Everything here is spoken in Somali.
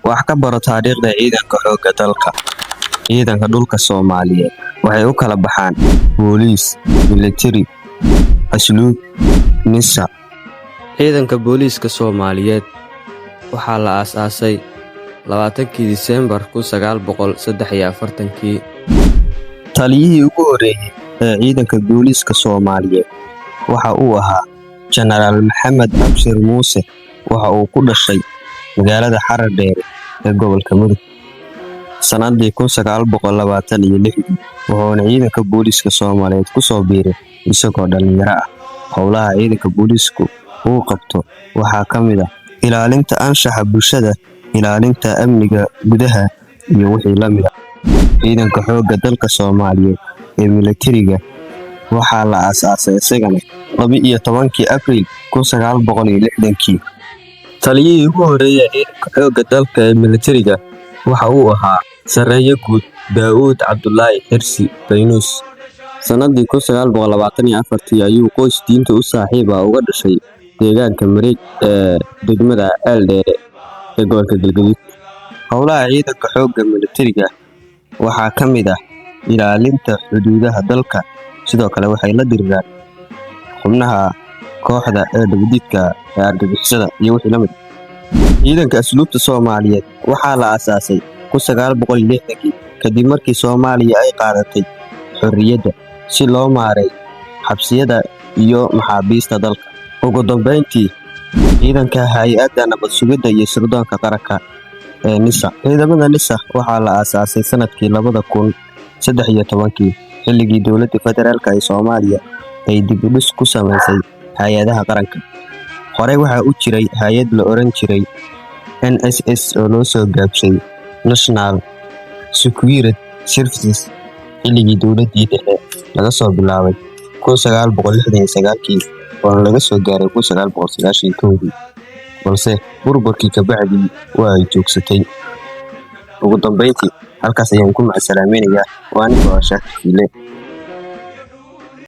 wax ka baro taariikhda ciidanka xoogga dalka. Ciidanka dhulka Soomaaliyeed waxay u kala baxaan booliis, military, asluub, NISA. Ciidanka booliiska Soomaaliyeed waxaa la aasaasay 20 Diseembar 1943. Taliyihii ugu horeeyay ee ciidanka booliiska Soomaaliyeed waxa uu ahaa Genaraal Maxamed Abshir Muuse. Waxa uu ku dhashay magaalada Haradheere ee gobolka Mudug sanadii 1926, wuxuuna ciidanka booliiska Soomaaliyeed ku soo biiray isagoo dhalinyaro ah. Howlaha ciidanka booliisku uu qabto waxaa ka mid ah ilaalinta anshaxa bulshada, ilaalinta amniga gudaha iyo wixii la mid ah. Ciidanka xoogga dalka Soomaaliyeed ee militariga waxaa la aasaasay isagana 12 Abriil 1960. Taliyihii ugu horeeyay ciidanka xoogga dalka ee militariga waxa uu ahaa Sareeye Guud Daawud Cabdullaahi Xirsi Faynuus. Sanadii 1924 ayuu qoys diinta u saaxiib ah uga dhashay deegaanka Mareeg ee degmada Eeldheere ee gobolka Galgaduud. Howlaha ciidanka xoogga militariga waxaa ka mid ah ilaalinta xuduudaha dalka. Sidoo kale waxay la diriraan xubnaha kooxda ee dawladda ee argagixisada iyo wixii la mid ah. Ciidanka asluubta Soomaaliyeed waxaa la aasaasay 1960 kadib markii Soomaaliya ay qaadatay xorriyadda si loo maareeyo xabsiyada iyo maxaabiista dalka. Ugu dambeyntii, ciidanka hay'adda nabad sugidda iyo sirdoonka qaranka ee NISA. Ciidamada NISA waxaa la aasaasay sanadkii 2013 xilligii dowladda federaalka ee Soomaaliya ay dib u dhis ku samaysay hay'adaha qaranka. Horey waxaa u jiray hay'ad la oran jiray NSS oo loo soo gaabshay National Security Services xilligii dowladdii dhexe laga soo bilaabay 1969 oo laga soo gaaray 1991, balse burburkii ka bacdi waa ay joogsatay. Ugu dambeyntii, halkaas ayaan ku macsalaamaynayaa. Waa aniga oo Shaakir Fiile.